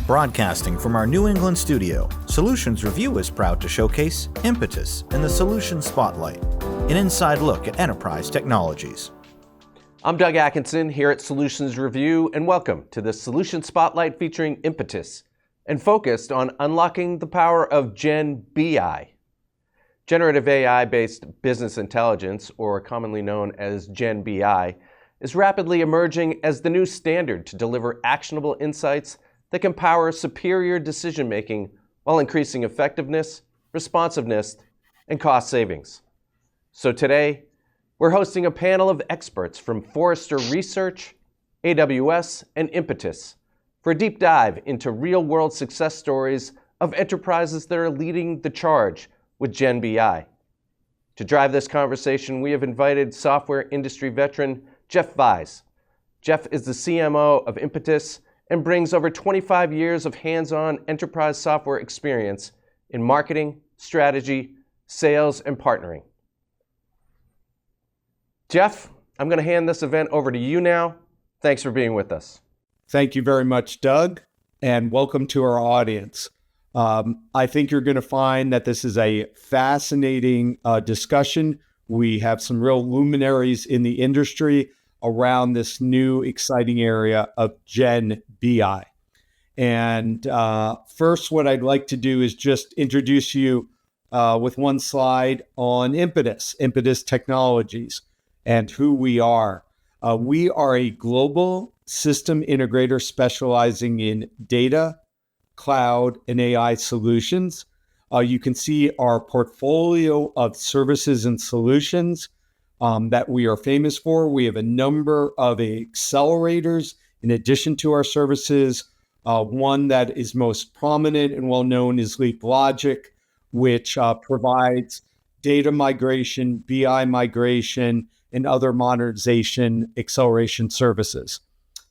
Broadcasting from our New England studio, Solutions Review is proud to showcase Impetus in the Solution Spotlight, an inside look at enterprise technologies. I'm Doug Atkinson here at Solutions Review, and welcome to the Solution Spotlight featuring Impetus and focused on unlocking the power of GenBI. Generative AI-based business intelligence, or commonly known as GenBI, is rapidly emerging as the new standard to deliver actionable insights that can power superior decision-making while increasing effectiveness, responsiveness, and cost savings. So today, we're hosting a panel of experts from Forrester Research, AWS, and Impetus for a deep dive into real-world success stories of enterprises that are leading the charge with GenBI. To drive this conversation, we have invited software industry veteran Jeff Vise. Jeff is the CMO of Impetus and brings over 25 years of hands-on enterprise software experience in marketing, strategy, sales, and partnering. Jeff, I'm going to hand this event over to you now. Thanks for being with us. Thank you very much, Doug, and welcome to our audience. I think you're going to find that this is a fascinating discussion. We have some real luminaries in the industry around this new exciting area of GenBI. And first, what I'd like to do is just introduce you with one slide on Impetus Technologies, and who we are. We are a global system integrator specializing in data, cloud, and AI solutions. You can see our portfolio of services and solutions that we are famous for. We have a number of accelerators in addition to our services. One that is most prominent and well-known is Leap Logic, which provides data migration, BI migration, and other modernization acceleration services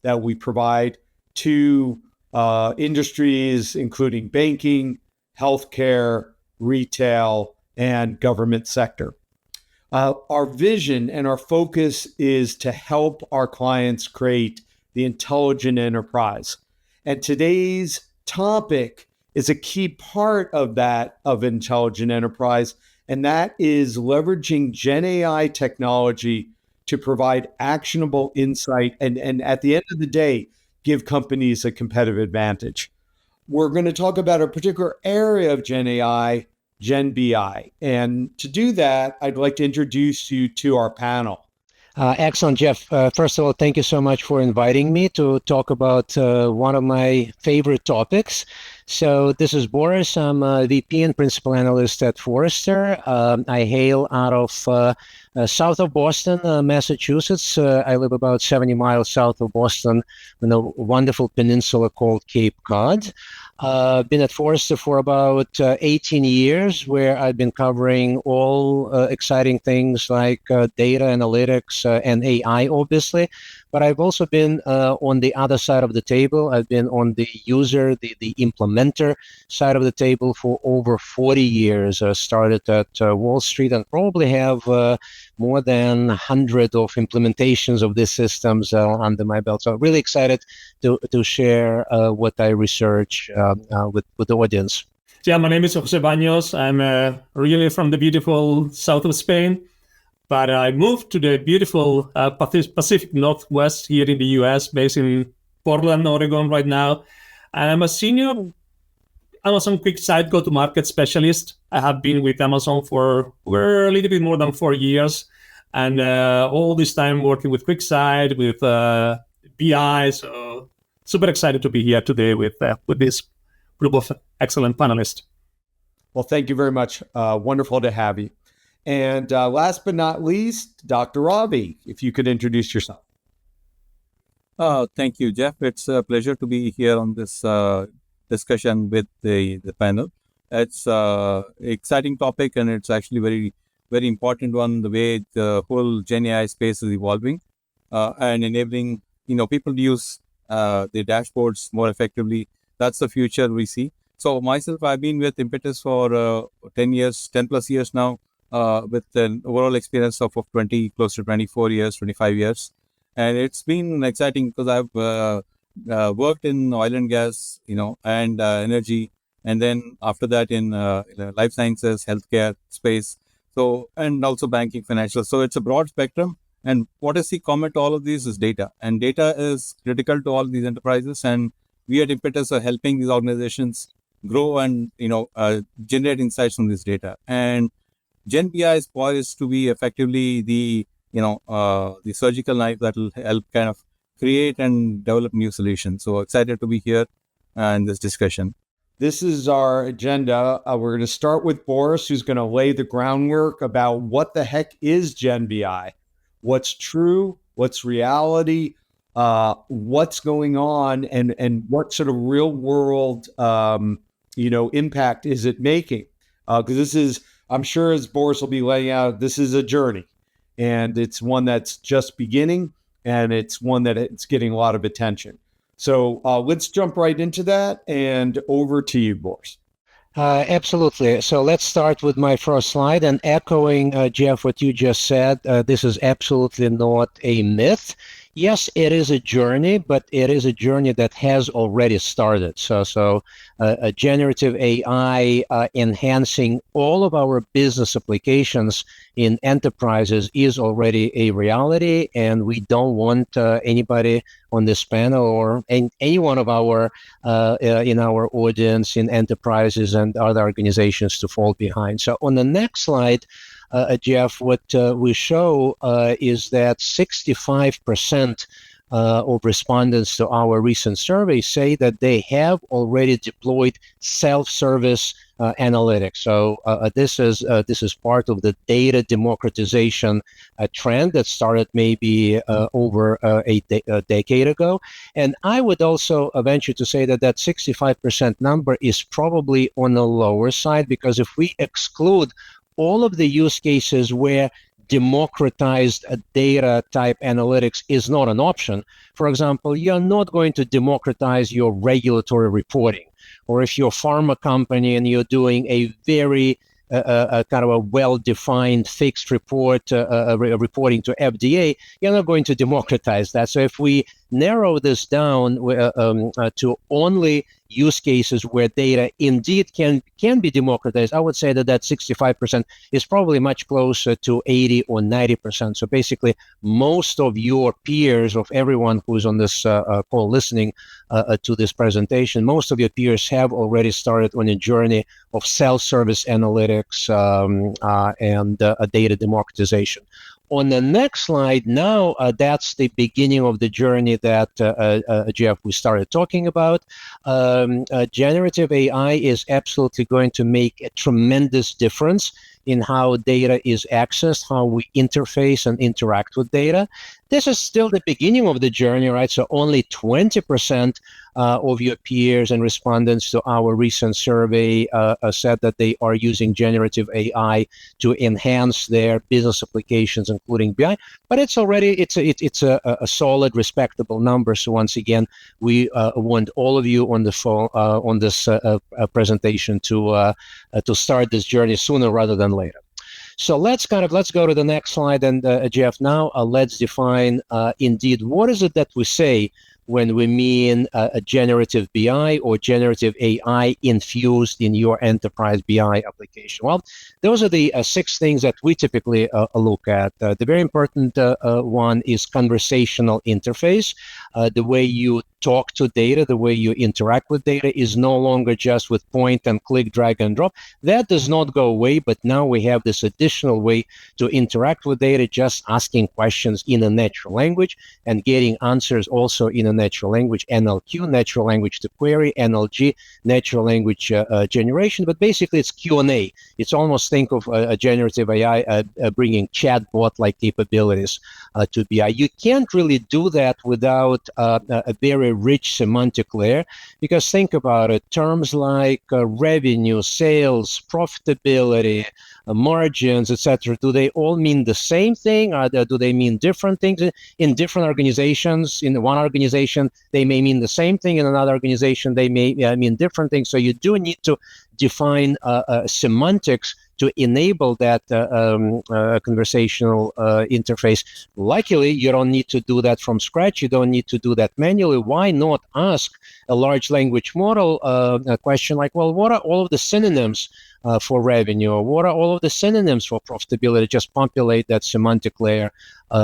that we provide to industries including banking, healthcare, retail, and government sector. Our vision and our focus is to help our clients create the intelligent enterprise. And today's topic is a key part of that, of intelligent enterprise, and that is leveraging GenAI technology to provide actionable insight and at the end of the day, give companies a competitive advantage. We're going to talk about a particular area of GenAI, GenBI. And to do that, I'd like to introduce you to our panel. Excellent, Jeff. First of all, thank you so much for inviting me to talk about one of my favorite topics. So this is Boris. I'm a VP and Principal Analyst at Forrester. I hail out of south of Boston, Massachusetts. I live about 70 miles south of Boston in a wonderful peninsula called Cape Cod. Been at Forrester for about 18 years, where I've been covering all exciting things like data analytics and AI, obviously. But I've also been on the other side of the table. I've been on the user, the implementer side of the table for over 40 years. I started at Wall Street and probably have more than 100 of implementations of these systems under my belt. So I'm really excited to share what I research with the audience. Yeah, my name is Jose Baños. I'm really from the beautiful south of Spain, but I moved to the beautiful Pacific Northwest here in the US, based in Portland, Oregon right now. And I'm a senior Amazon QuickSight go-to-market specialist. I have been with Amazon for a little bit more than 4 years. And all this time working with QuickSight, with BI. So super excited to be here today with this group of excellent panelists. Well, thank you very much. Wonderful to have you. And last but not least, Dr. Ravi, if you could introduce yourself. Thank you, Jeff. It's a pleasure to be here on this discussion with the panel. It's an exciting topic, and it's actually very, very important one, the way the whole GenAI space is evolving and enabling people to use the dashboards more effectively. That's the future we see. So myself, I've been with Impetus for 10 plus years now, with an overall experience of 20, close to 24 years, 25 years. And it's been exciting because I've worked in oil and gas, and energy, and then after that in life sciences, healthcare space. So, and also banking, financial. So it's a broad spectrum. And what I see common to all of these is data, and data is critical to all these enterprises. And we at Impetus are helping these organizations grow and generate insights from this data. And GenBI is poised to be effectively the the surgical knife that will help kind of create and develop new solutions. So excited to be here in this discussion. This is our agenda. We're going to start with Boris, who's going to lay the groundwork about what the heck is GenBI, what's true, what's reality, what's going on, and what sort of real world impact is it making? Because this is, I'm sure, as Boris will be laying out, this is a journey, and it's one that's just beginning, and it's one that it's getting a lot of attention. So let's jump right into that, and over to you, Boris. Absolutely. So let's start with my first slide, and echoing, Jeff, what you just said, this is absolutely not a myth. Yes, it is a journey, but it is a journey that has already started. So generative AI enhancing all of our business applications in enterprises is already a reality, and we don't want anybody on this panel or any one of our in our audience in enterprises and other organizations to fall behind. So on the next slide, Jeff, what we show is that 65% of respondents to our recent survey say that they have already deployed self-service analytics. So this is part of the data democratization trend that started maybe over a decade ago. And I would also venture to say that that 65% number is probably on the lower side, because if we exclude all of the use cases where democratized data type analytics is not an option. For example, you're not going to democratize your regulatory reporting. Or if you're a pharma company and you're doing a very kind of a well-defined fixed report reporting to FDA, you're not going to democratize that. So if we narrow this down to only use cases where data indeed can be democratized, I would say that 65% is probably much closer to 80 or 90%. So basically, most of your peers, of everyone who's on this call listening to this presentation, most of your peers have already started on a journey of self-service analytics and data democratization. On the next slide, now that's the beginning of the journey that, Jeff, we started talking about. Generative AI is absolutely going to make a tremendous difference in how data is accessed, how we interface and interact with data. This is still the beginning of the journey, right? So only 20% of your peers and respondents to our recent survey said that they are using generative AI to enhance their business applications, including BI. But it's already it's a solid, respectable number. So once again, we want all of you on the phone on this presentation to start this journey sooner rather than later. So let's go to the next slide, and Jeff, now let's define indeed what is it that we say when we mean a generative BI or generative AI infused in your enterprise BI application. Well, those are the 6 things that we typically look at. The very important one is conversational interface. The way you talk to data, the way you interact with data is no longer just with point and click, drag and drop. That does not go away, but now we have this additional way to interact with data, just asking questions in a natural language and getting answers also in a natural language. NLQ, natural language to query, NLG, natural language generation, but basically it's Q&A. It's almost, think of a generative AI bringing chatbot-like capabilities to BI. You can't really do that without a very rich semantic layer, because think about it, terms like revenue, sales, profitability, margins, etc. Do they all mean the same thing? Do they mean different things in different organizations? In one organization, they may mean the same thing. In another organization, they may mean different things. So you do need to define semantics to enable that conversational interface. Luckily, you don't need to do that from scratch. You don't need to do that manually. Why not ask a large language model a question like, well, what are all of the synonyms for revenue? Or what are all of the synonyms for profitability? Just populate that semantic layer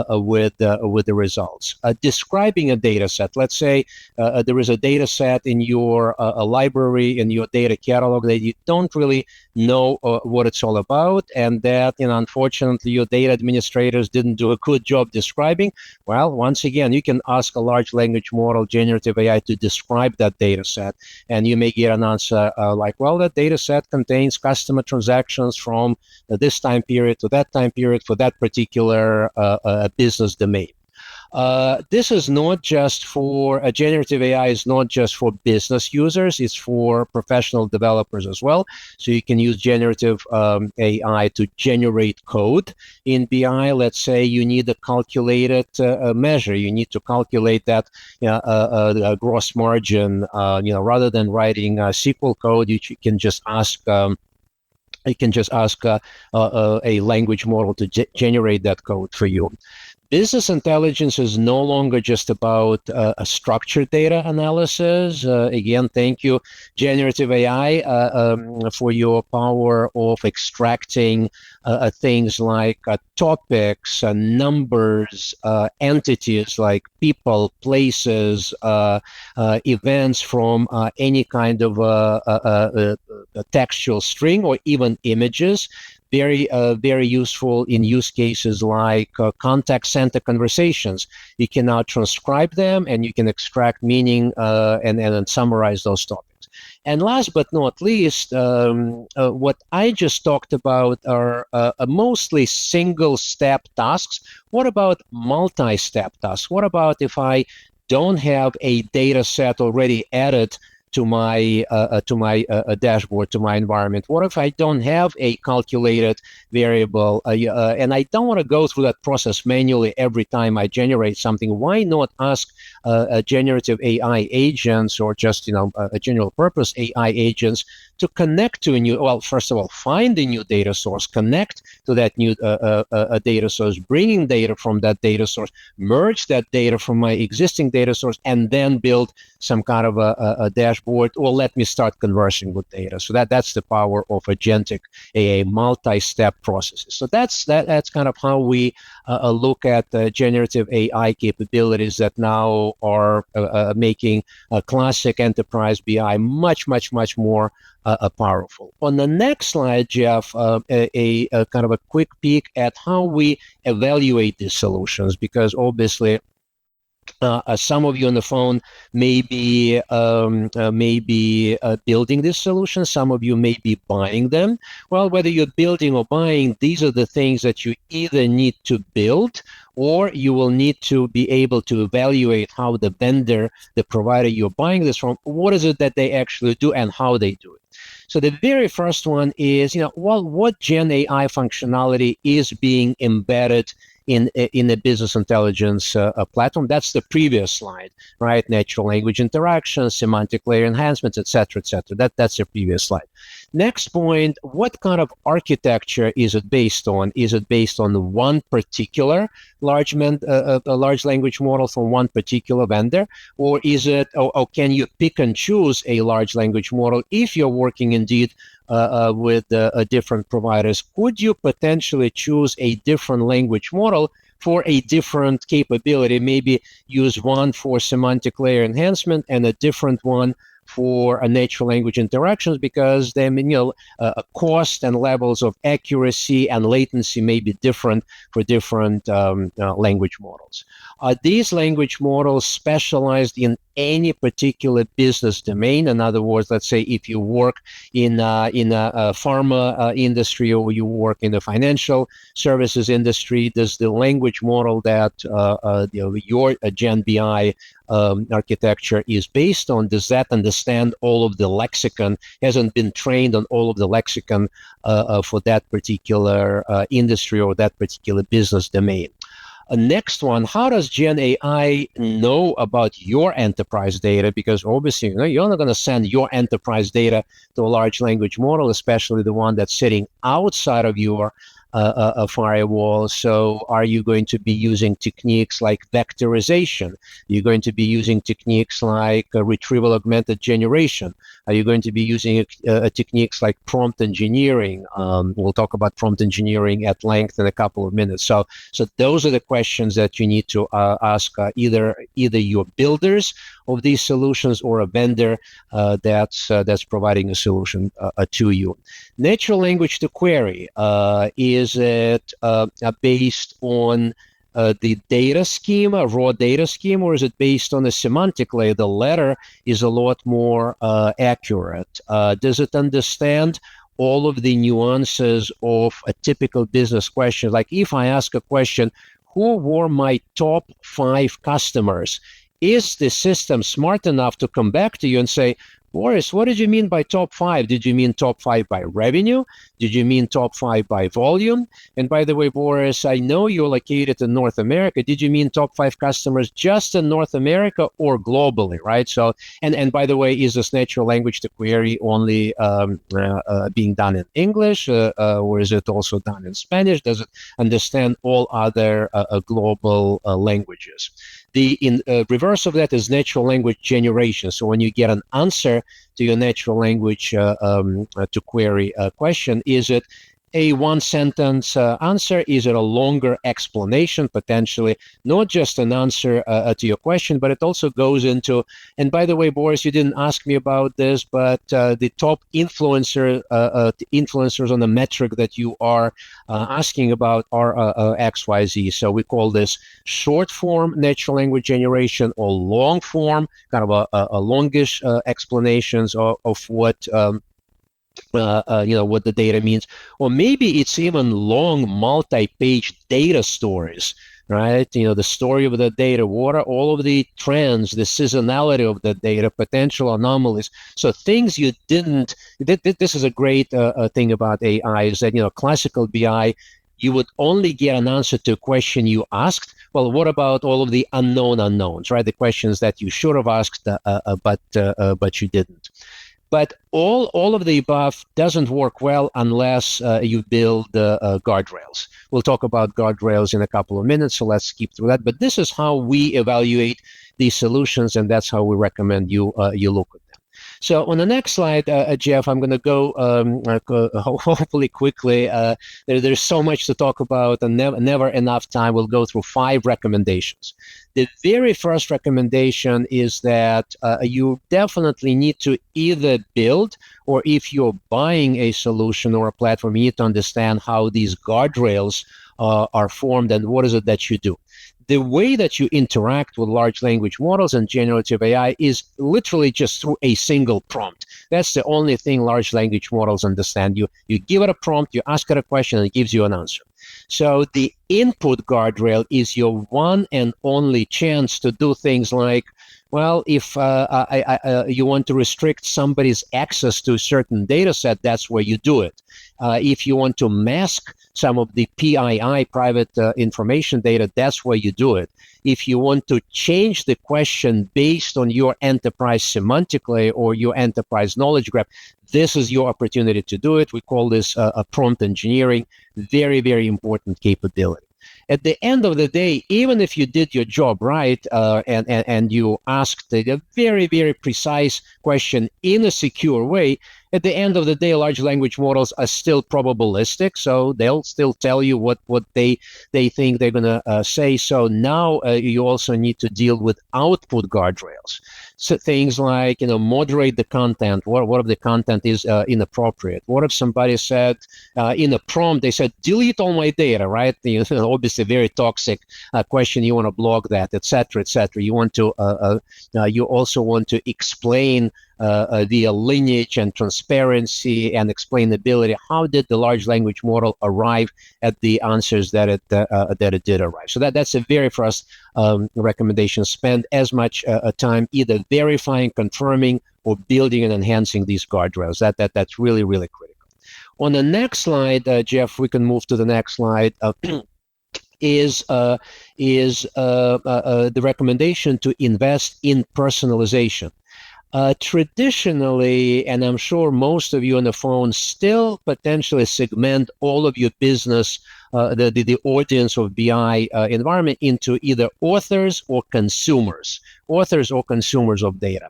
with the results. Describing a data set. Let's say there is a data set in your library, in your data catalog that you don't really know what it's all about, and that, unfortunately, your data administrators didn't do a good job describing. Well, once again, you can ask a large language model, generative AI, to describe that data set, and you may get an answer like, well, that data set contains customer transactions from this time period to that time period for that particular business domain. This is not just for generative AI is not just for business users, it's for professional developers as well. So you can use generative AI to generate code in BI. Let's say you need a calculated measure. You need to calculate that gross margin. Rather than writing SQL code, you can just ask a language model to generate that code for you. Business intelligence is no longer just about a structured data analysis. Again, thank you, generative AI, for your power of extracting things like topics, numbers, entities like people, places, events from any kind of a textual string or even images. Very useful in use cases like contact center conversations. You can now transcribe them, and you can extract meaning and summarize those topics. And last but not least, what I just talked about are mostly single-step tasks. What about multi-step tasks? What about if I don't have a data set already added to my dashboard, to my environment? What if I don't have a calculated variable and I don't want to go through that process manually every time I generate something? Why not ask generative AI agents, or just a general purpose AI agents, to connect to a new, well, first of all, find a new data source, connect to that new data source, bringing data from that data source, merge that data from my existing data source, and then build some kind of a dashboard, or let me start conversing with data. So that's the power of agentic AI, multi-step processes. So that's kind of how we look at generative AI capabilities that now are making classic enterprise BI much more powerful. On the next slide, Jeff, a kind of a quick peek at how we evaluate these solutions, because obviously some of you on the phone may be building this solution. Some of you may be buying them. Well, whether you're building or buying, these are the things that you either need to build, or you will need to be able to evaluate how the vendor, the provider you're buying this from, what is it that they actually do and how they do it. So the very first one is, what Gen AI functionality is being embedded in a business intelligence platform. That's the previous slide, right? Natural language interaction, semantic layer enhancements, et cetera, et cetera. That's the previous slide. Next point, what kind of architecture is it based on? Is it based on one particular large language model from one particular vendor? Or is it, or can you pick and choose a large language model if you're working indeed with different providers? Could you potentially choose a different language model for a different capability? Maybe use one for semantic layer enhancement and a different one for a natural language interactions, because then cost and levels of accuracy and latency may be different for different language models. Are these language models specialized in any particular business domain? In other words, let's say if you work in a pharma industry, or you work in the financial services industry, does the language model that your GenBI architecture is based on, does that understand all of the lexicon, hasn't been trained on all of the lexicon for that particular industry or that particular business domain? Next one, how does Gen AI know about your enterprise data? Because obviously, you're not going to send your enterprise data to a large language model, especially the one that's sitting outside of your a firewall. So are you going to be using techniques like vectorization? You're going to be using techniques like retrieval augmented generation. Are you going to be using techniques like prompt engineering? We'll talk about prompt engineering at length in a couple of minutes. So those are the questions that you need to ask either your builders of these solutions or a vendor that's providing a solution to you. Natural language to query, is it based on the data schema, raw data schema, or is it based on the semantic layer? The latter is a lot more accurate. Does it understand all of the nuances of a typical business question? Like if I ask a question, who were my top 5 customers? Is the system smart enough to come back to you and say, Boris, what did you mean by top 5? Did you mean top 5 by revenue? Did you mean top 5 by volume? And by the way, Boris, I know you're located in North America. Did you mean top 5 customers just in North America or globally, right? So, and by the way, is this natural language to query only being done in English, or is it also done in Spanish? Does it understand all other global languages? The reverse of that is natural language generation. So when you get an answer to your natural language to query question, is it a one-sentence answer? Is it a longer explanation, potentially? Not just an answer to your question, but it also goes into, and by the way, Boris, you didn't ask me about this, but the top influencers on the metric that you are asking about are XYZ. So we call this short-form natural language generation or long-form, kind of a longish explanations of what what the data means, or maybe it's even long multi-page data stories, right? The story of the data, what are all of the trends, the seasonality of the data, potential anomalies. So things you didn't, this is a great thing about AI, is that, classical BI, you would only get an answer to a question you asked. Well, what about all of the unknown unknowns, right? The questions that you should have asked, but you didn't. But all of the above doesn't work well unless you build guardrails. We'll talk about guardrails in a couple of minutes, so let's skip through that. But this is how we evaluate these solutions, and that's how we recommend you look at them. So on the next slide, Jeff, I'm going to go hopefully quickly. There's so much to talk about and never enough time. We'll go through 5 recommendations. The very first recommendation is that you definitely need to either build, or if you're buying a solution or a platform, you need to understand how these guardrails are formed and what is it that you do. The way that you interact with large language models and generative AI is literally just through a single prompt. That's the only thing large language models understand. You give it a prompt, you ask it a question, and it gives you an answer. So the input guardrail is your one and only chance to do things like, well, if you want to restrict somebody's access to a certain data set, that's where you do it. If you want to mask some of the PII, private information data, that's where you do it. If you want to change the question based on your enterprise semantic layer or your enterprise knowledge graph, this is your opportunity to do it. We call this a prompt engineering, very, very important capability. At the end of the day, even if you did your job right and you asked a very, very precise question in a secure way, at the end of the day, large language models are still probabilistic, so they'll still tell you what they think they're going to say. So now you also need to deal with output guardrails. So things like, moderate the content. What if the content is inappropriate? What if somebody said in a prompt, they said, delete all my data, right? Obviously, very toxic question. You want to block that, et cetera, et cetera. You want to, you also want to explain the lineage and transparency and explainability. How did the large language model arrive at the answers that it did arrive? So that's the very first recommendation. Spend as much time either verifying, confirming, or building and enhancing these guardrails. That's really, really critical. On the next slide, Jeff, we can move to the next slide. is the recommendation to invest in personalization. Traditionally, and I'm sure most of you on the phone still potentially segment all of your business, the audience of BI environment into either authors or consumers of data.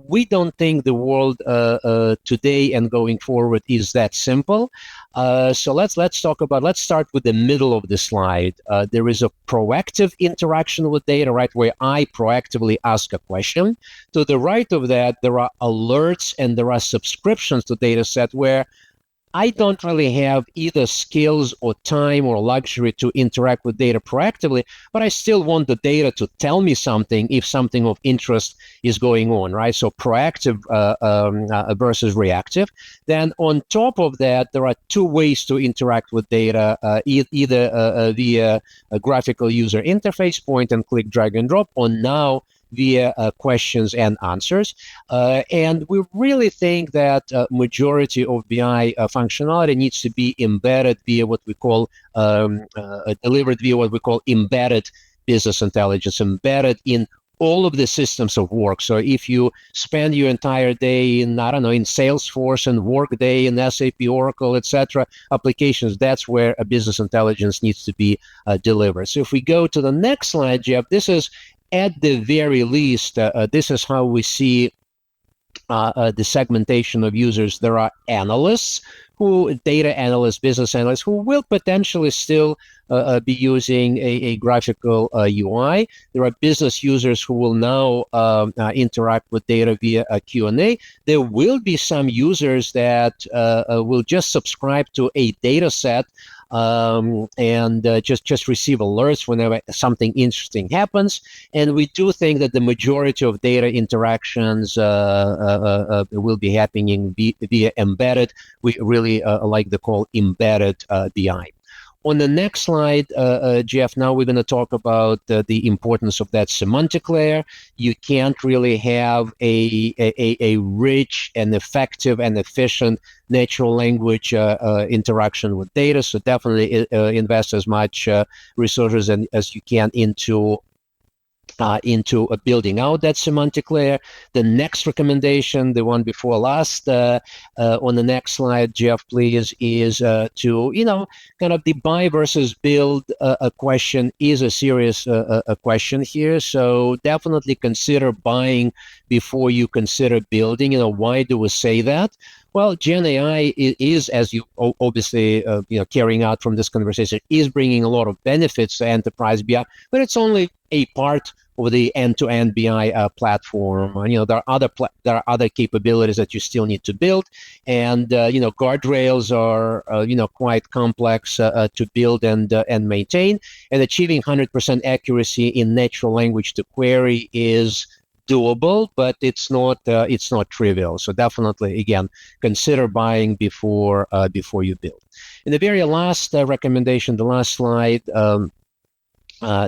We don't think the world today and going forward is that simple. So let's start with the middle of the slide. There is a proactive interaction with data, right, where I proactively ask a question. To the right of that, there are alerts and there are subscriptions to data set where I don't really have either skills or time or luxury to interact with data proactively, but I still want the data to tell me something if something of interest is going on, right? So proactive versus reactive. Then on top of that, there are two ways to interact with data, either via a graphical user interface, point and click, drag and drop, or now via questions and answers. And we really think that majority of BI functionality needs to be embedded via what we call, delivered via what we call embedded business intelligence, embedded in all of the systems of work. So if you spend your entire day in, I don't know, in Salesforce and Workday and SAP, Oracle, etc., applications, that's where a business intelligence needs to be delivered. So if we go to the next slide, Jeff, this is at the very least, this is how we see the segmentation of users. There are analysts, data analysts, business analysts, who will potentially still be using a graphical UI. There are business users who will now interact with data via a Q&A. There will be some users that will just subscribe to a data set and just receive alerts whenever something interesting happens. And we do think that the majority of data interactions will be happening via embedded. We really like the call embedded BI. On the next slide, Jeff, now we're going to talk about the importance of that semantic layer. You can't really have a rich and effective and efficient natural language interaction with data. So definitely invest as much resources as you can into building out that semantic layer. The next recommendation, the one before last, on the next slide, Jeff, please, is to, kind of the buy versus build a question is a serious a question here. So definitely consider buying before you consider building. Why do we say that? Well, GenAI is, as you obviously carrying out from this conversation, is bringing a lot of benefits to enterprise BI, but it's only a part of the end-to-end BI platform. There are other capabilities that you still need to build, and guardrails are quite complex to build and maintain. And achieving 100% accuracy in natural language to query is doable, but it's not trivial. So definitely, again, consider buying before you build. And the very last recommendation, the last slide,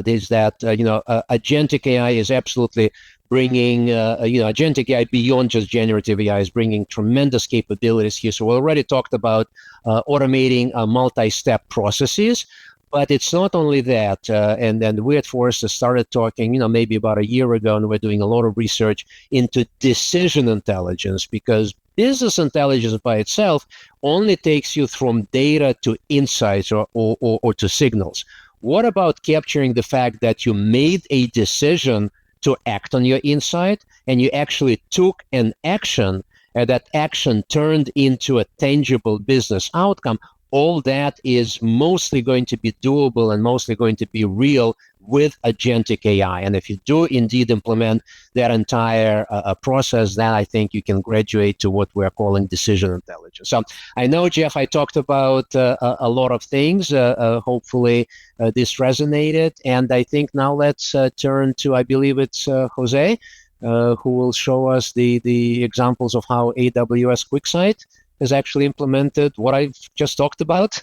is that agentic AI is absolutely bringing agentic AI beyond just generative AI is bringing tremendous capabilities here. So we already talked about automating multi-step processes. But it's not only that, and we at Forrester started talking, maybe about a year ago, and we're doing a lot of research into decision intelligence, because business intelligence by itself only takes you from data to insights or to signals. What about capturing the fact that you made a decision to act on your insight, and you actually took an action, and that action turned into a tangible business outcome? All that is mostly going to be doable and mostly going to be real with agentic AI. And if you do indeed implement that entire process, then I think you can graduate to what we're calling decision intelligence. So I know, Jeff, I talked about a lot of things. Hopefully this resonated. And I think now let's turn to, I believe it's Jose, who will show us the examples of how AWS QuickSight has actually implemented what I've just talked about.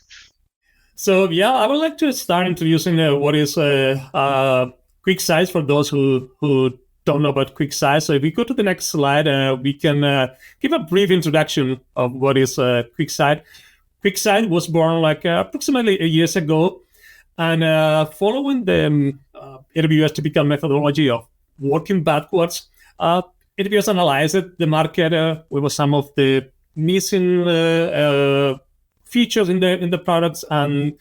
So yeah, I would like to start introducing what is QuickSight for those who don't know about QuickSight. So if we go to the next slide, we can give a brief introduction of what is QuickSight. QuickSight was born approximately 8 years ago, And following the AWS typical methodology of working backwards, AWS analyzed the market with some of the missing features in the products. And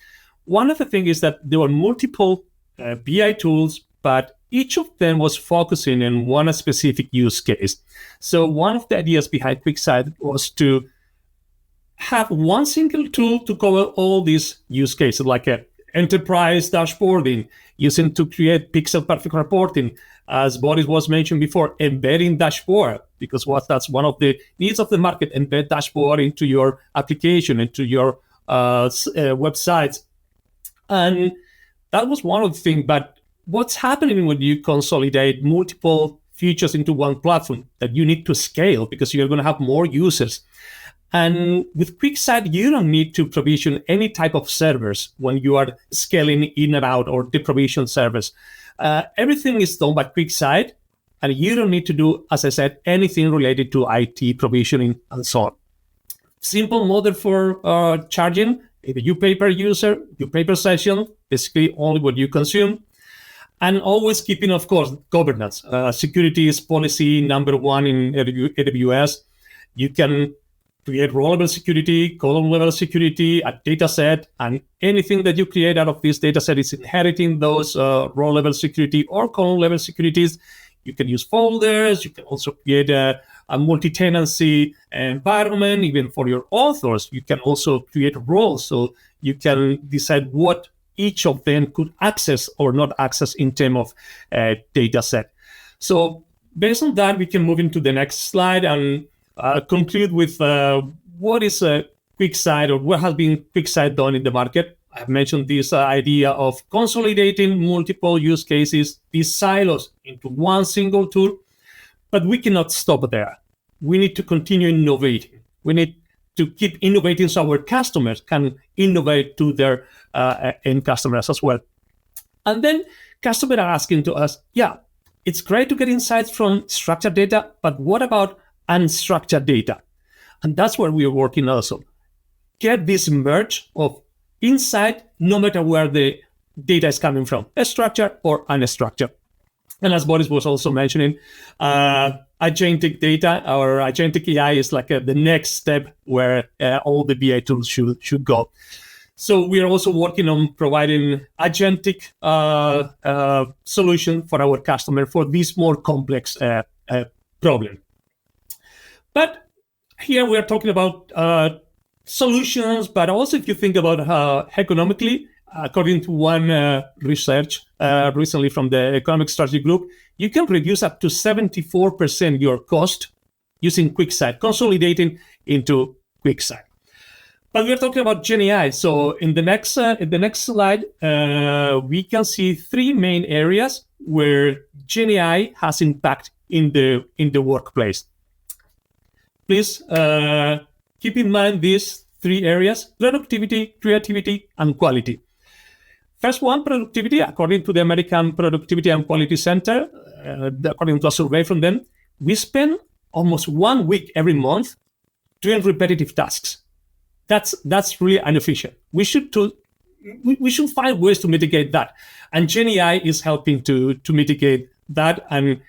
one of the things is that there were multiple BI tools, but each of them was focusing on one specific use case. So one of the ideas behind QuickSight was to have one single tool to cover all these use cases, like a enterprise dashboarding, using to create pixel perfect reporting, as Boris was mentioned before, embedding dashboard, because that's one of the needs of the market, embed dashboard into your application, into your websites. And that was one of the things. But what's happening when you consolidate multiple features into one platform, that you need to scale because you're going to have more users. And with QuickSight, you don't need to provision any type of servers when you are scaling in and out or deprovision servers. Everything is done by QuickSight, and you don't need to do, as I said, anything related to IT provisioning and so on. Simple model for charging. If you pay per user, you pay per session, basically only what you consume. And always keeping, of course, governance. Security is policy number one in AWS. You can create row-level security, column-level security, a data set, and anything that you create out of this data set is inheriting those row-level security or column-level securities. You can use folders. You can also create a multi-tenancy environment. Even for your authors, you can also create roles, so you can decide what each of them could access or not access in terms of data set. So based on that, we can move into the next slide and conclude with what is QuickSight, or what has been QuickSight done in the market. I've mentioned this idea of consolidating multiple use cases, these silos, into one single tool, but we cannot stop there. We need to continue innovating. We need to keep innovating so our customers can innovate to their end customers as well. And then customers are asking to us, yeah, it's great to get insights from structured data, but what about unstructured data? And that's where we are working also. Get this merge of insight, no matter where the data is coming from, structured or unstructured. And as Boris was also mentioning, agentic data or agentic AI is like the next step where all the BI tools should go. So we are also working on providing agentic solution for our customer for this more complex problem. But here we are talking about solutions, but also if you think about economically, according to one research recently from the Economic Strategy Group, you can reduce up to 74% your cost using QuickSight, consolidating into QuickSight. But we're talking about GenAI. So in the next slide, we can see three main areas where GenAI has impact in the workplace. Please keep in mind these three areas: productivity, creativity, and quality. First one, productivity. According to the American Productivity and Quality Center, according to a survey from them, we spend almost 1 week every month doing repetitive tasks. That's really inefficient. We should find ways to mitigate that. And GenAI is helping to mitigate that and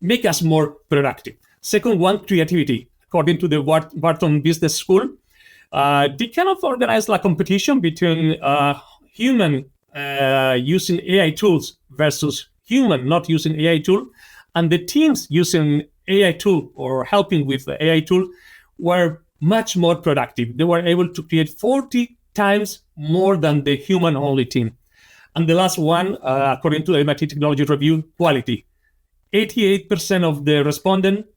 make us more productive. Second one, creativity. According to the Wharton Business School, they kind of organize a competition between human using AI tools versus human not using AI tool. And the teams using AI tool or helping with the AI tool were much more productive. They were able to create 40 times more than the human-only team. And the last one, according to the MIT Technology Review, quality. 88% of the respondents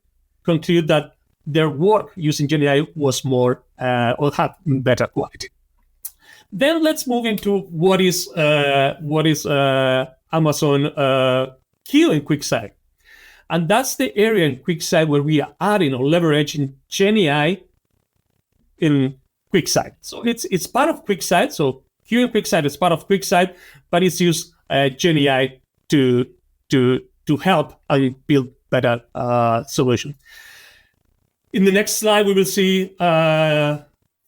conclude that their work using GenAI was more or had better quality. Then let's move into what is Amazon Q in QuickSight. And that's the area in QuickSight where we are adding or leveraging GenAI in QuickSight. So it's part of QuickSight. So Q in QuickSight is part of QuickSight, but it's used GenAI to help build better solution. In the next slide, we will see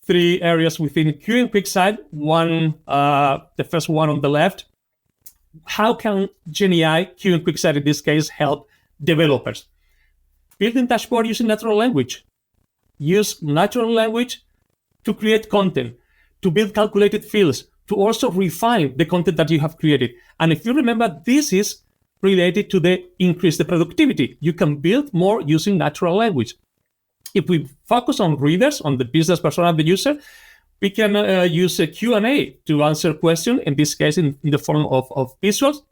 three areas within Q and QuickSight. One, the first one on the left. How can GenAI, Q and QuickSight in this case, help developers? Building dashboard using natural language. Use natural language to create content, to build calculated fields, to also refine the content that you have created. And if you remember, this is related to the increase the productivity. You can build more using natural language. If we focus on readers, on the business persona of the user, we can use a Q&A to answer questions, in this case in the form of visuals.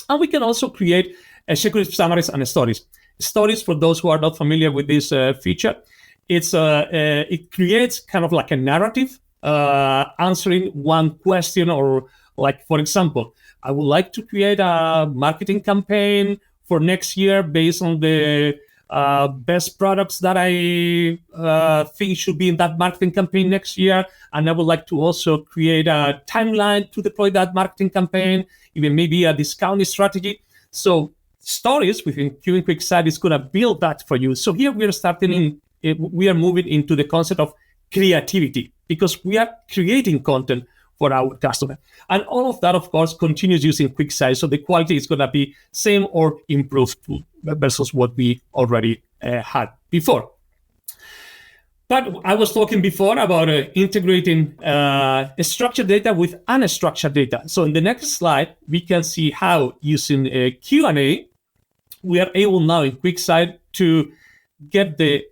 And we can also create executive summaries and stories. Stories, for those who are not familiar with this feature, it creates kind of like a narrative answering one question, or like, for example, I would like to create a marketing campaign for next year based on the best products that I think should be in that marketing campaign next year. And I would like to also create a timeline to deploy that marketing campaign, even maybe a discounting strategy. So stories within Q and QuickSight is going to build that for you. So here we are moving into the concept of creativity, because we are creating content for our customer. And all of that, of course, continues using QuickSight. So the quality is going to be same or improved versus what we already had before. But I was talking before about integrating structured data with unstructured data. So in the next slide, we can see how using Q&A, we are able now in QuickSight to get the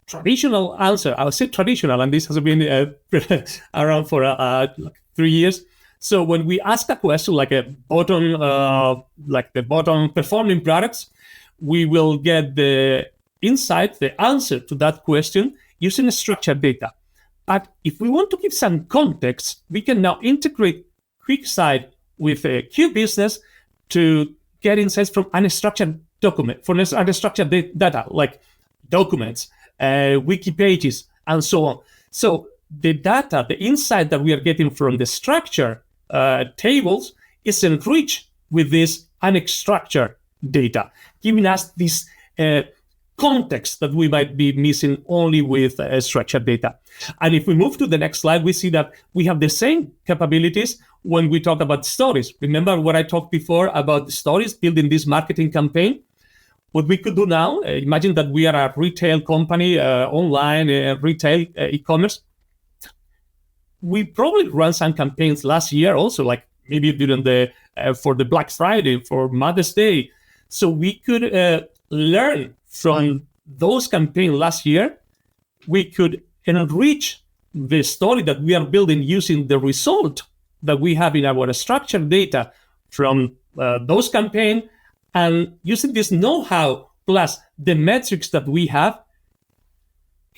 traditional answer. I would say traditional, and this has been around for like 3 years. So when we ask a question like the bottom performing products, we will get the insight, the answer to that question using structured data. But if we want to give some context, we can now integrate QuickSight with Q Business to get insights from unstructured data, like documents, wiki pages, and so on. So the data, the insight that we are getting from the structure tables is enriched with this unstructured data, giving us this context that we might be missing only with structured data. And if we move to the next slide, we see that we have the same capabilities when we talk about stories. Remember what I talked before about the stories, building this marketing campaign? What we could do now, imagine that we are a retail company, online retail e-commerce. We probably ran some campaigns last year also, like maybe during for the Black Friday, for Mother's Day. So we could learn from those campaigns last year. We could enrich the story that we are building using the result that we have in our structured data from those campaigns, and using this know-how plus the metrics that we have,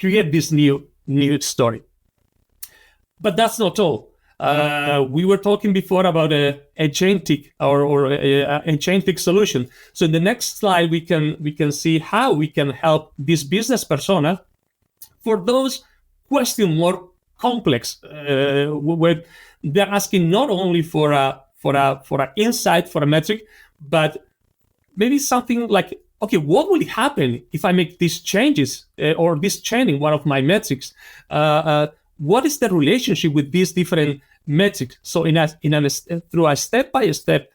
create this new story. But that's not all. We were talking before about a agentic or a agentic solution. So in the next slide, we can see how we can help this business persona for those questions more complex, where they're asking not only for an insight, for a metric, but maybe something like, okay, what will happen if I make these changes or this change in one of my metrics? What is the relationship with these different metrics? So through a step-by-step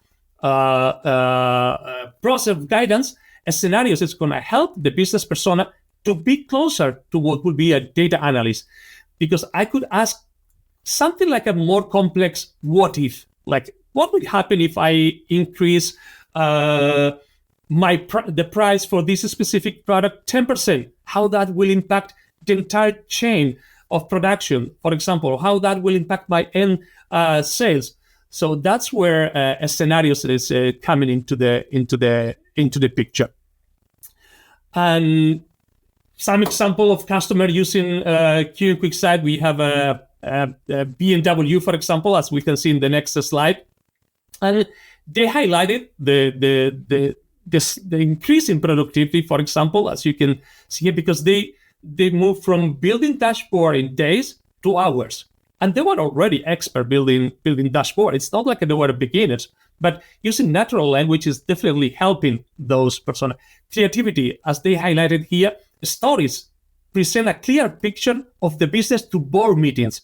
process of guidance, scenarios is going to help the business persona to be closer to what would be a data analyst. Because I could ask something like a more complex what if, like what would happen if I increase the price for this specific product 10%, how that will impact the entire chain of production, for example, how that will impact my end sales. So that's where scenarios is coming into the picture. And some example of customer using Q and QuickSight, we have BMW, for example, as we can see in the next slide, and they highlighted the increase in productivity, for example, as you can see here, because they moved from building dashboard in days to hours. And they were already expert building dashboard. It's not like they were beginners, but using natural language is definitely helping those personas. Creativity, as they highlighted here, stories present a clear picture of the business to board meetings.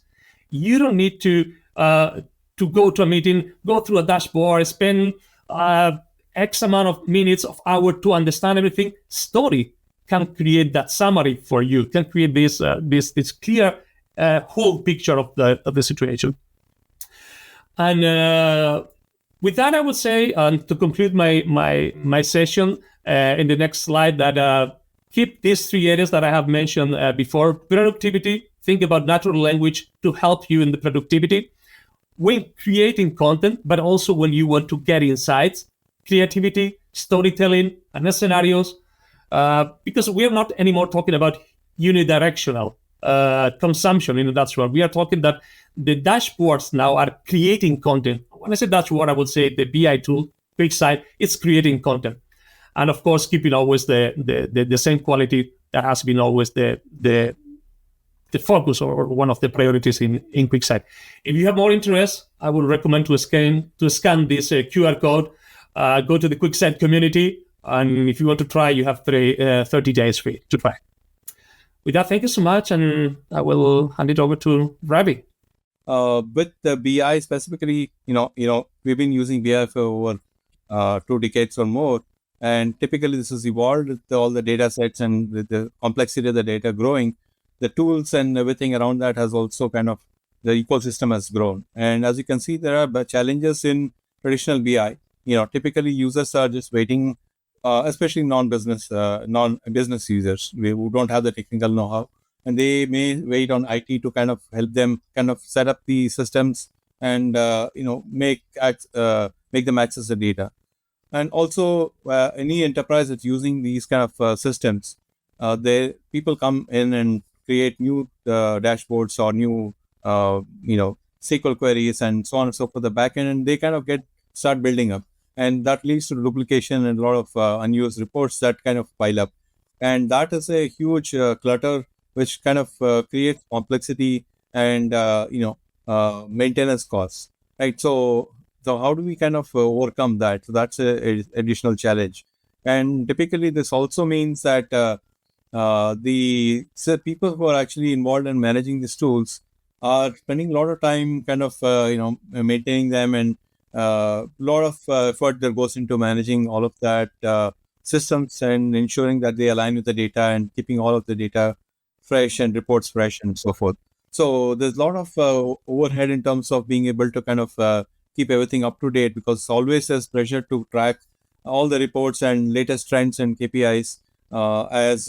You don't need to go to a meeting, go through a dashboard, spend X amount of minutes of hour to understand everything. Story can create that summary for you, can create this clear whole picture of the situation. And with that, I would say, to conclude my session in the next slide, that keep these three areas that I have mentioned before. Productivity, think about natural language to help you in the productivity. When creating content, but also when you want to get insights, creativity, storytelling, and scenarios, because we are not anymore talking about unidirectional consumption in the dashboard. We are talking that the dashboards now are creating content. When I say dashboard, I would say the BI tool, QuickSight, it's creating content. And of course, keeping always the same quality that has been always the focus or one of the priorities in QuickSight. If you have more interest, I would recommend to scan this QR code, go to the QuickSight community, and if you want to try, you have 30 days free to try. With that, thank you so much, and I will hand it over to Ravi. With the BI specifically, we've been using BI for over 2 decades or more, and typically this has evolved with all the data sets and with the complexity of the data growing. The tools and everything around that has also the ecosystem has grown. And as you can see, there are challenges in traditional BI. Typically users are just waiting, especially non-business users who don't have the technical know-how, and they may wait on IT to help them set up the systems and make them access the data. And also any enterprise that's using these systems, people come in and create new dashboards or new SQL queries and so on and so forth, the backend, and they start building up, and that leads to duplication and a lot of unused reports that pile up, and that is a huge clutter which creates complexity and maintenance costs, right? So how do we overcome that? So that's a additional challenge, and typically this also means that the people who are actually involved in managing these tools are spending a lot of time maintaining them, and a lot of effort that goes into managing all of that systems and ensuring that they align with the data and keeping all of the data fresh and reports fresh and so forth. So there's a lot of overhead in terms of being able to keep everything up to date, because always there's pressure to track all the reports and latest trends and KPIs, as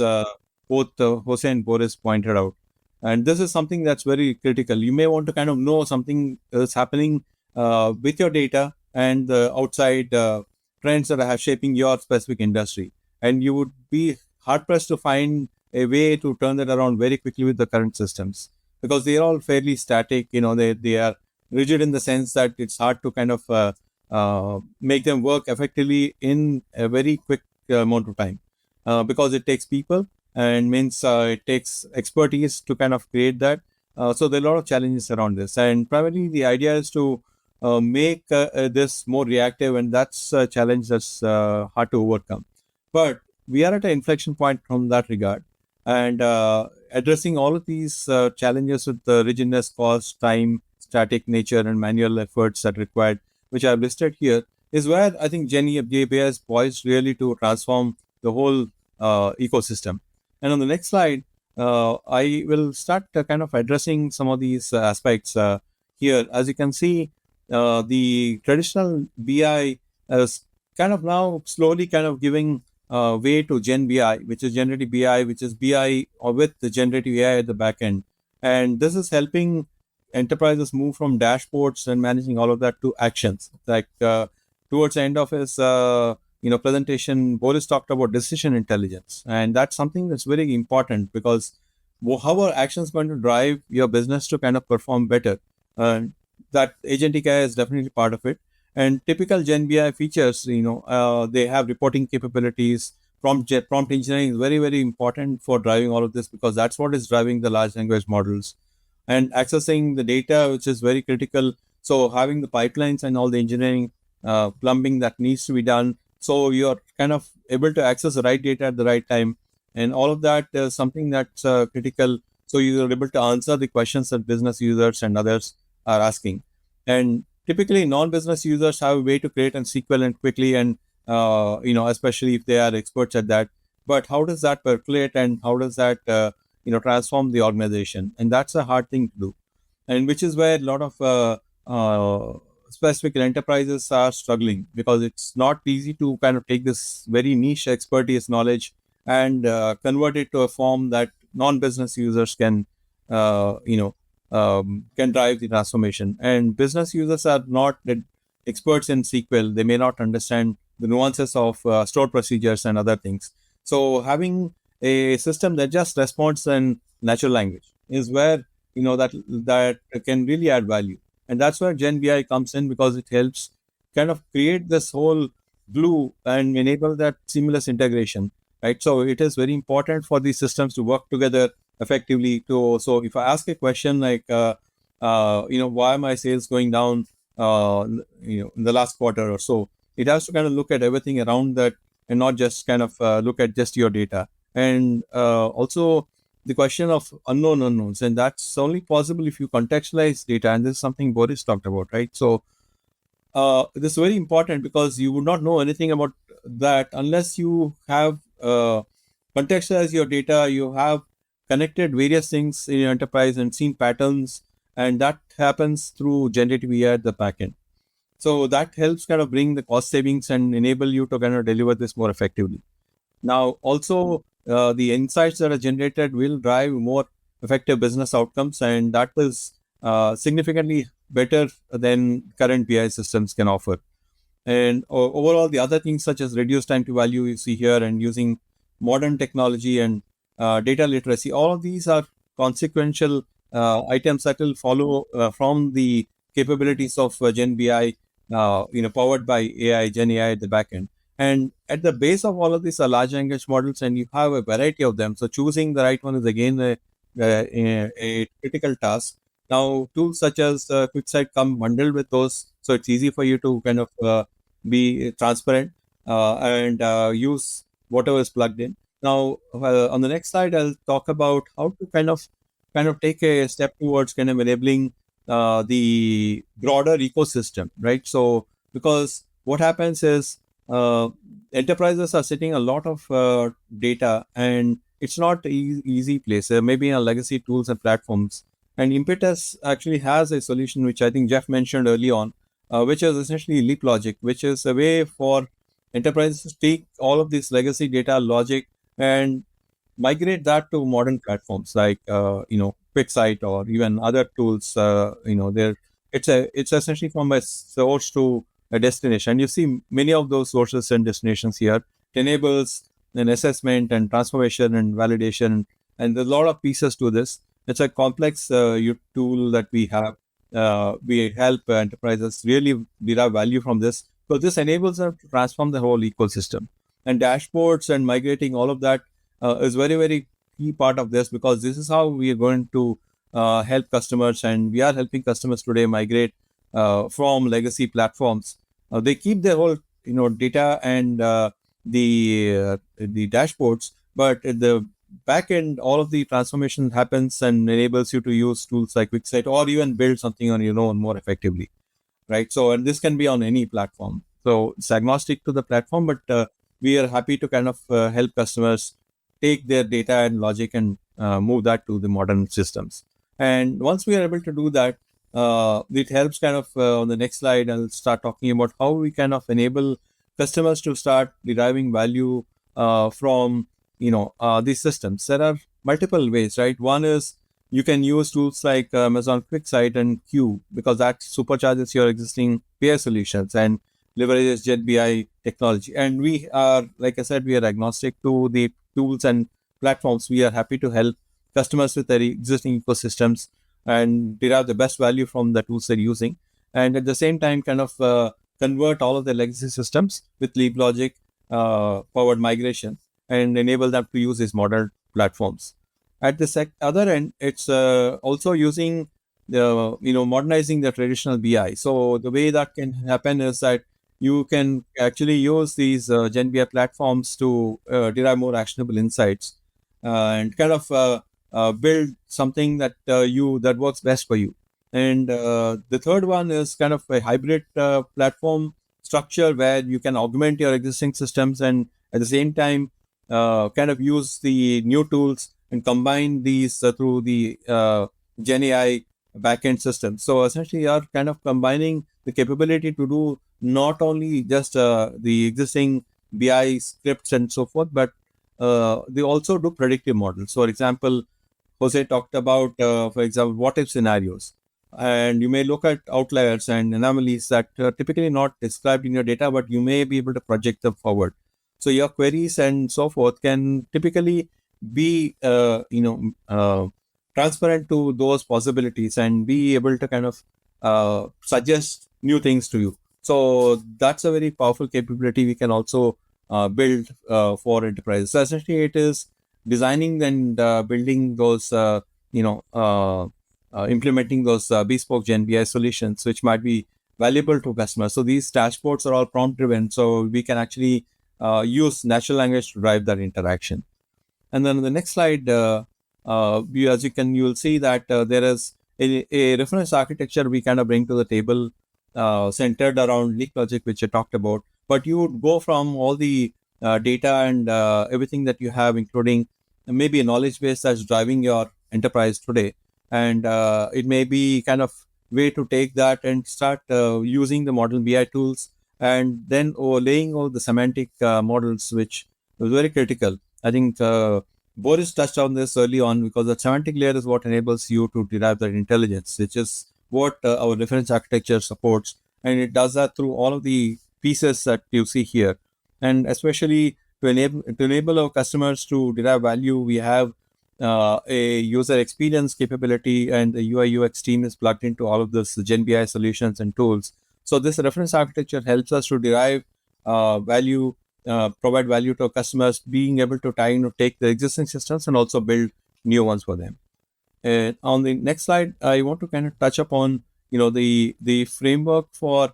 both Jose and Boris pointed out. And this is something that's very critical. You may want to know something is happening with your data and the outside trends that are shaping your specific industry. And you would be hard-pressed to find a way to turn that around very quickly with the current systems, because they are all fairly static. They are rigid in the sense that it's hard to make them work effectively in a very quick amount of time, because it takes people and means it takes expertise to create that. So there are a lot of challenges around this, and primarily the idea is to make this more reactive, and that's a challenge that's hard to overcome. But we are at an inflection point from that regard, and addressing all of these challenges with the rigidness, cost, time, static nature, and manual efforts that are required, which I've listed here, is where I think GenAI is poised really to transform the whole ecosystem. And on the next slide, I will start addressing some of these aspects here. As you can see, the traditional BI is now slowly giving way to GenBI, which is generative BI, which is BI or with the generative AI at the back end. And this is helping enterprises move from dashboards and managing all of that to actions. Like towards the end of his presentation, Boris talked about decision intelligence, and that's something that's very important, because how are actions going to drive your business to perform better? That agentic AI is definitely part of it. And typical GenBI features, they have reporting capabilities. Prompt engineering is very, very important for driving all of this, because that's what is driving the large language models. And accessing the data, which is very critical. So having the pipelines and all the engineering plumbing that needs to be done, so you're able to access the right data at the right time. And all of that is something that's critical. So you are able to answer the questions that business users and others are asking. And typically, non-business users have a way to create and SQL and quickly, and especially if they are experts at that. But how does that percolate, and how does that transform the organization? And that's a hard thing to do, and which is where a lot of specific enterprises are struggling, because it's not easy to kind of take this very niche expertise knowledge and convert it to a form that non-business users can drive the transformation. And business users are not experts in SQL. They may not understand the nuances of stored procedures and other things. So having a system that just responds in natural language is where that can really add value. And that's where GenBI comes in, because it helps kind of create this whole glue and enable that seamless integration, right? So it is very important for these systems to work together effectively. So if I ask a question like, why are my sales going down, in the last quarter or so, it has to kind of look at everything around that and not just kind of look at just your data. And also the question of unknown unknowns, and that's only possible if you contextualize data. And this is something Boris talked about, right? So this is very important, because you would not know anything about that unless you have contextualized your data, you have connected various things in your enterprise and seen patterns, and that happens through generative AI at the backend. So that helps kind of bring the cost savings and enable you to kind of deliver this more effectively. Now, also, the insights that are generated will drive more effective business outcomes, and that is significantly better than current BI systems can offer. And overall, the other things such as reduced time to value you see here, and using modern technology and data literacy, all of these are consequential items that will follow from the capabilities of GenBI, powered by AI, GenAI at the backend. And at the base of all of these are large language models, and you have a variety of them. So choosing the right one is again a critical task. Now, tools such as QuickSight come bundled with those, so it's easy for you to kind of be transparent and use whatever is plugged in. Now, on the next slide, I'll talk about how to kind of take a step towards kind of enabling the broader ecosystem, right? So, because what happens is enterprises are sitting a lot of data, and it's not easy place. Maybe in legacy tools and platforms. And Impetus actually has a solution, which I think Jeff mentioned early on, which is essentially Leap Logic, which is a way for enterprises to take all of this legacy data logic and migrate that to modern platforms like QuickSight or even other tools. It's essentially from a source to a destination. And you see many of those sources and destinations here. It enables an assessment and transformation and validation, and there's a lot of pieces to this. It's a complex tool that we have. We help enterprises really derive value from this. So this enables them to transform the whole ecosystem. And dashboards and migrating all of that is very, very key part of this, because this is how we are going to help customers, and we are helping customers today migrate from legacy platforms. They keep their whole data and the dashboards, but at the back end, all of the transformation happens and enables you to use tools like QuickSight, or even build something on your own more effectively, right? So, and this can be on any platform. So it's agnostic to the platform, but we are happy to kind of help customers take their data and logic and move that to the modern systems. And once we are able to do that, it helps kind of on the next slide, I'll start talking about how we kind of enable customers to start deriving value from these systems. There are multiple ways, right? One is you can use tools like Amazon QuickSight and Q, because that supercharges your existing peer solutions and leverages GenBI technology. And we are, like I said, we are agnostic to the tools and platforms. We are happy to help customers with their existing ecosystems and derive the best value from the tools they're using. And at the same time, kind of convert all of the legacy systems with Leap Logic powered migration and enable them to use these modern platforms. At the other end, it's also using the modernizing the traditional BI. So the way that can happen is that you can actually use these GenBI platforms to derive more actionable insights. and kind of build something that that works best for you. And the third one is kind of a hybrid platform structure where you can augment your existing systems and at the same time kind of use the new tools and combine these through the GenAI backend system. So essentially, you are kind of combining the capability to do not only just the existing BI scripts and so forth, but they also do predictive models. So, for example, Jose talked about, for example, what if scenarios. And you may look at outliers and anomalies that are typically not described in your data, but you may be able to project them forward. So your queries and so forth can typically be, transparent to those possibilities and be able to kind of suggest new things to you. So that's a very powerful capability we can also build for enterprises. So essentially, it is designing and building those, implementing those bespoke GenBI solutions, which might be valuable to customers. So these dashboards are all prompt driven, so we can actually use natural language to drive that interaction. And then on the next slide, you will see that there is a reference architecture we kind of bring to the table centered around leak logic, which I talked about. But you would go from all the data and everything that you have, including maybe a knowledge base that's driving your enterprise today. And it may be kind of way to take that and start using the model BI tools and then overlaying all the semantic models, which was very critical. I think Boris touched on this early on because the semantic layer is what enables you to derive that intelligence, which is what our reference architecture supports. And it does that through all of the pieces that you see here. And especially to enable our customers to derive value, we have a user experience capability, and the UI UX team is plugged into all of this GenBI solutions and tools. So this reference architecture helps us to derive value, provide value to our customers, being able to take the existing systems and also build new ones for them. And on the next slide, I want to kind of touch upon the framework for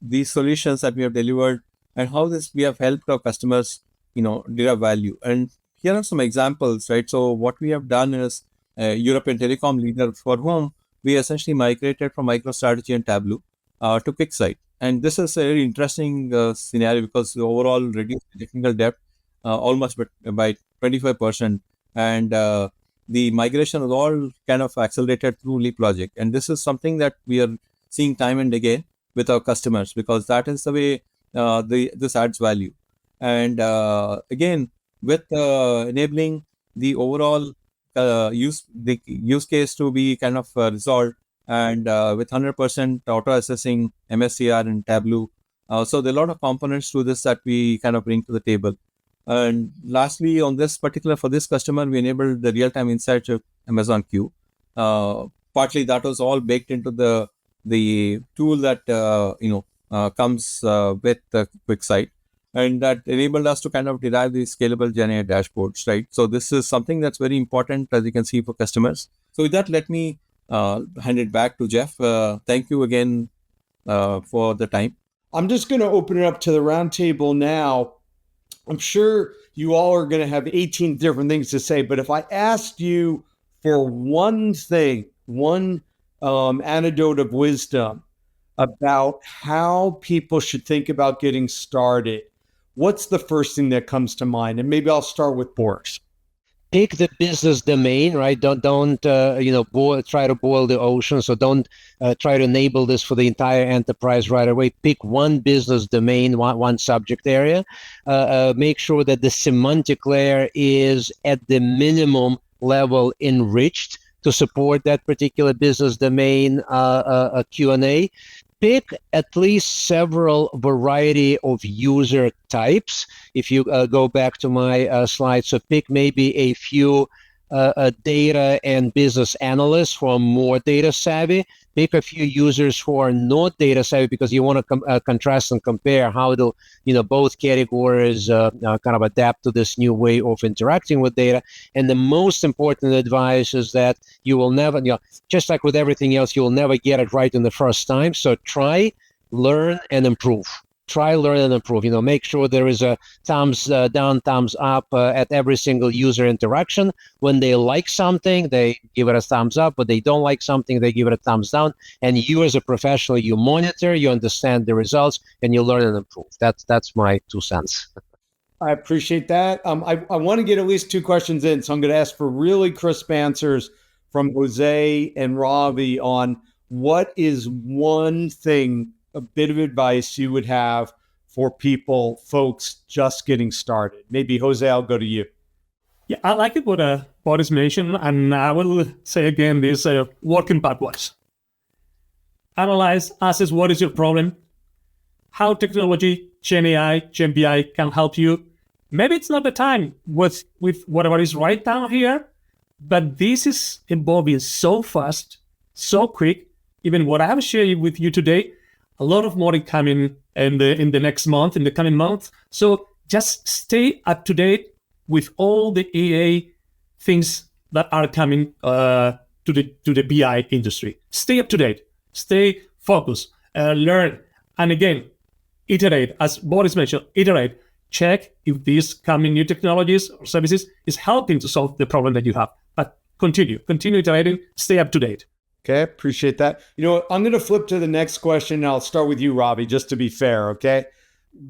these solutions that we have delivered and how we have helped our customers derive value. And here are some examples, right? So what we have done is European telecom leader for whom we essentially migrated from MicroStrategy and Tableau to QuickSight. And this is a very interesting scenario because the overall reduced technical debt almost by 25%. And the migration was all kind of accelerated through Leap Logic. And this is something that we are seeing time and again with our customers because that is the way this adds value. And again, with enabling the overall use case to be kind of resolved, and with 100% auto assessing MSCR and Tableau. So there are a lot of components to this that we kind of bring to the table. And lastly, for this customer, we enabled the real-time insights of Amazon Q. Partly that was all baked into the tool that comes with the QuickSight, and that enabled us to kind of derive these scalable GenAI dashboards, right? So this is something that's very important, as you can see, for customers. So with that, let me hand it back to Jeff. Thank you again for the time. I'm just going to open it up to the roundtable now. I'm sure you all are going to have 18 different things to say, but if I asked you for one thing, one anecdote of wisdom about how people should think about getting started, what's the first thing that comes to mind? And maybe I'll start with Boris. Pick the business domain, right? Don't try to boil the ocean. So don't try to enable this for the entire enterprise right away. Pick one business domain, one subject area. Make sure that the semantic layer is at the minimum level enriched to support that particular business domain Q&A. Pick at least several variety of user types. If you go back to my slide, so pick maybe a few data and business analysts who are more data savvy. Pick a few users who are not data savvy because you want to contrast and compare how both categories kind of adapt to this new way of interacting with data. And the most important advice is that you will never, just like with everything else, you will never get it right in the first time. So try, learn, and improve. try, learn, and improve. Make sure there is a thumbs down, thumbs up at every single user interaction. When they like something, they give it a thumbs up. But they don't like something, they give it a thumbs down. And you, as a professional, you monitor, you understand the results, and you learn and improve. That's my 2 cents. I appreciate that. I want to get at least 2 questions in, so I'm going to ask for really crisp answers from Jose and Ravi on what is one thing, a bit of advice you would have for folks just getting started. Maybe Jose, I'll go to you. Yeah, I like it what Boris mentioned, and I will say again this working backwards. Analyze, assess what is your problem, how technology, GenAI, GenBI can help you. Maybe it's not the time with whatever is right down here, but this is evolving so fast, so quick. Even what I have shared with you today, a lot of more coming in the next month, in the coming month. So just stay up to date with all the AI things that are coming to the BI industry. Stay up to date, stay focused, learn, and again, iterate. As Boris mentioned, iterate. Check if these coming new technologies or services is helping to solve the problem that you have. But continue iterating, stay up to date. Okay, appreciate that. I'm going to flip to the next question, and I'll start with you, Ravi, just to be fair, okay?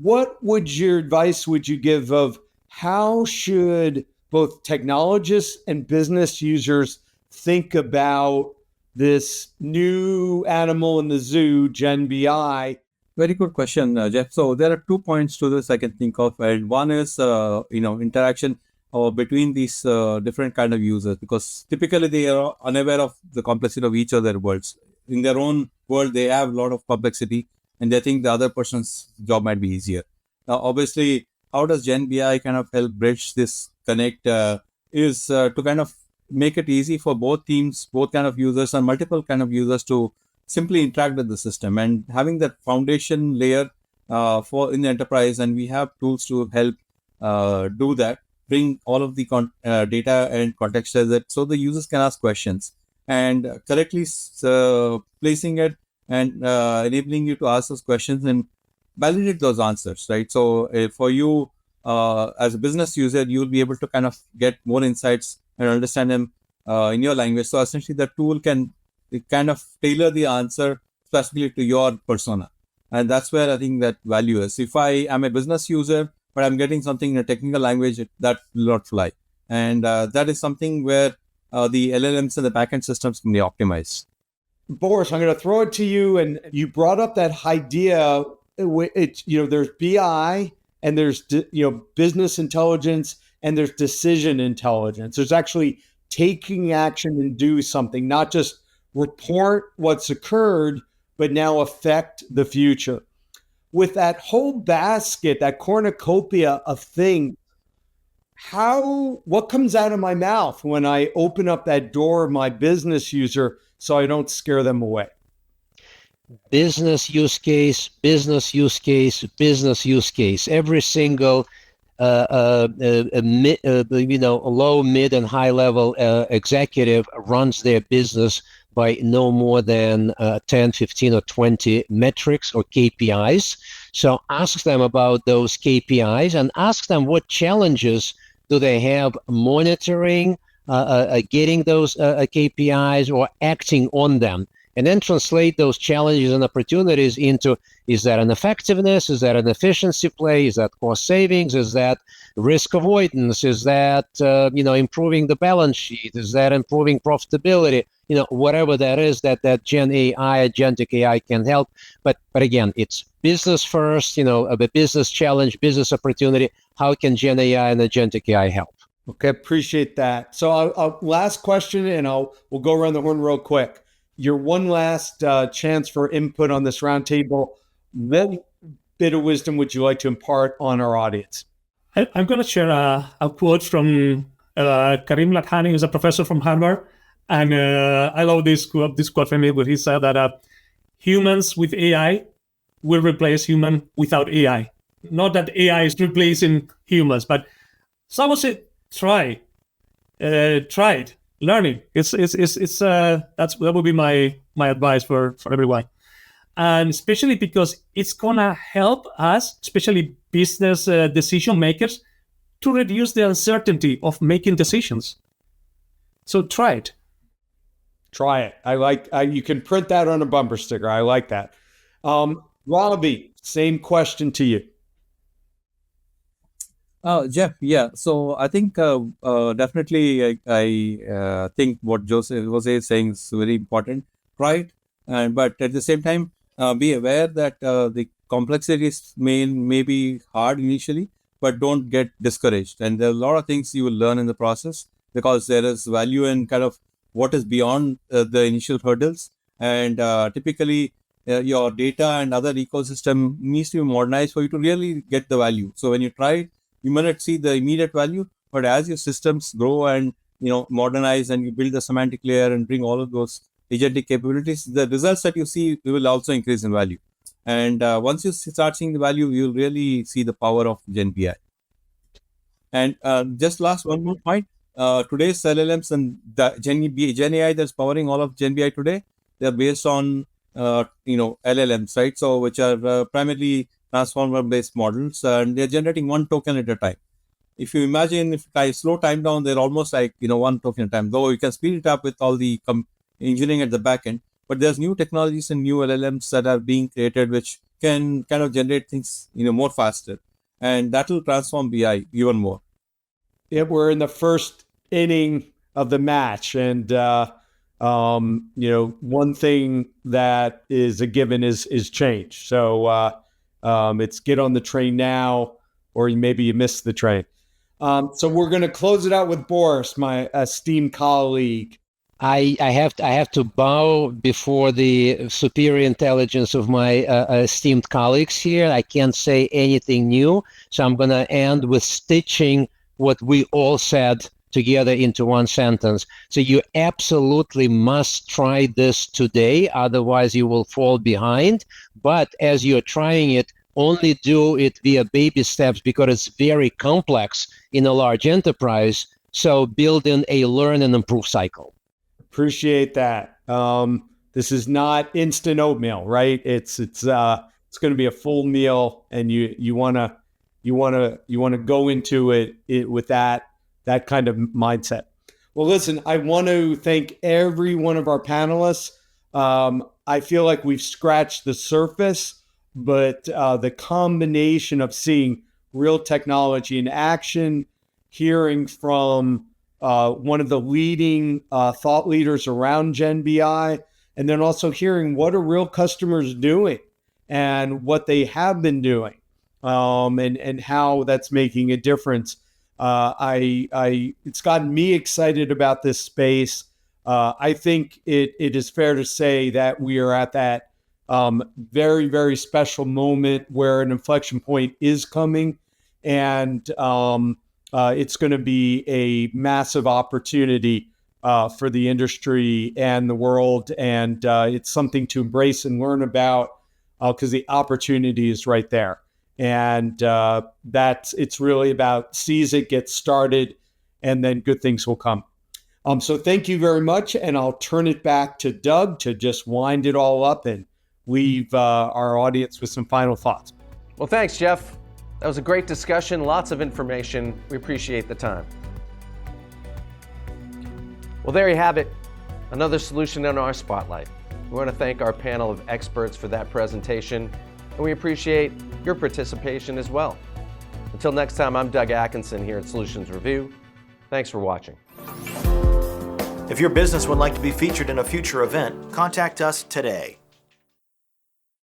What advice would you give of how should both technologists and business users think about this new animal in the zoo, GenBI? Very good question, Jeff. So there are 2 points to this I can think of, and one is interaction between these different kind of users, because typically they are unaware of the complexity of each of their worlds. In their own world, they have a lot of complexity, and they think the other person's job might be easier. Now, obviously, how does GenBI kind of help bridge this connect? Is to kind of make it easy for both teams, both kind of users, and multiple kind of users to simply interact with the system, and having that foundation layer for in the enterprise. And we have tools to help do that, bring all of the data and contextualize it so the users can ask questions and correctly placing it and enabling you to ask those questions and validate those answers, right? So for you as a business user, you'll be able to kind of get more insights and understand them in your language. So essentially the tool can kind of tailor the answer specifically to your persona. And that's where I think that value is. If I am a business user, but I'm getting something in a technical language, that will not fly. And that is something where the LLMs and the backend systems can be optimized. Boris, I'm going to throw it to you. And you brought up that idea. There's BI and there's business intelligence and there's decision intelligence. There's actually taking action and do something, not just report what's occurred, but now affect the future. With that whole basket, that cornucopia of things, what comes out of my mouth when I open up that door of my business user so I don't scare them away? Business use case, business use case, business use case. Every single low, mid, and high level executive runs their business by no more than 10, 15, or 20 metrics or KPIs. So ask them about those KPIs and ask them what challenges do they have monitoring, getting those KPIs or acting on them. And then translate those challenges and opportunities into, is that an effectiveness? Is that an efficiency play? Is that cost savings? Is that risk avoidance? Is that, improving the balance sheet? Is that improving profitability? Whatever that is, that GenAI, agentic AI can help. But again, it's business first, a business challenge, business opportunity. How can GenAI and agentic AI help? Okay, appreciate that. So last question, and we'll go around the horn real quick. Your one last chance for input on this roundtable. What bit of wisdom would you like to impart on our audience? I'm going to share a quote from Karim Lakhani, who's a professor from Harvard. And I love this quote from him, where he said that humans with AI will replace human without AI. Not that AI is replacing humans, but someone said, try it. Learning. That would be my advice for everyone. And especially because it's going to help us, especially business decision makers, to reduce the uncertainty of making decisions. So try it. Try it. You can print that on a bumper sticker. I like that. Robbie, same question to you. Jeff, yeah. So I think definitely I think what Jose is saying is very important, right? But at the same time, be aware that the complexities may be hard initially, but don't get discouraged. And there are a lot of things you will learn in the process because there is value in kind of what is beyond the initial hurdles. And typically, your data and other ecosystem needs to be modernized for you to really get the value. So when you try, you may not see the immediate value, but as your systems grow and modernize and you build the semantic layer and bring all of those agentic capabilities, the results that you see will also increase in value. And once you start seeing the value, you'll really see the power of GenBI. And just last one more point. Today's LLMs and the GenAI that's powering all of GenBI today, they're based on LLMs, right? So which are primarily transformer-based models, and they're generating one token at a time. If you imagine, if I slow time down, they're almost like one token at a time. Though you can speed it up with all the engineering at the back end, but there's new technologies and new LLMs that are being created which can kind of generate things more faster, and that will transform BI even more. Yeah, we're in the first inning of the match, and one thing that is a given is change. So it's get on the train now, or maybe you missed the train. So we're going to close it out with Boris, my esteemed colleague. I have to bow before the superior intelligence of my esteemed colleagues here. I can't say anything new, so I'm going to end with stitching what we all said together into one sentence. So you absolutely must try this today, otherwise you will fall behind. But as you're trying it, only do it via baby steps because it's very complex in a large enterprise. So build in a learn and improve cycle. Appreciate that. This is not instant oatmeal, right? It's going to be a full meal, and you want to go into it with that kind of mindset. Well, listen, I want to thank every one of our panelists. I feel like we've scratched the surface, but the combination of seeing real technology in action, hearing from one of the leading thought leaders around GenBI, and then also hearing what are real customers doing and what they have been doing, and how that's making a difference. It's gotten me excited about this space. I think it is fair to say that we are at that very, very special moment where an inflection point is coming, and it's going to be a massive opportunity for the industry and the world, and it's something to embrace and learn about because the opportunity is right there. And it's really about seize it, get started, and then good things will come. So thank you very much, and I'll turn it back to Doug to just wind it all up and leave our audience with some final thoughts. Well, thanks, Jeff. That was a great discussion, lots of information. We appreciate the time. Well, there you have it, another solution in our spotlight. We want to thank our panel of experts for that presentation, and we appreciate your participation as well. Until next time, I'm Doug Atkinson here at Solutions Review. Thanks for watching. If your business would like to be featured in a future event, contact us today.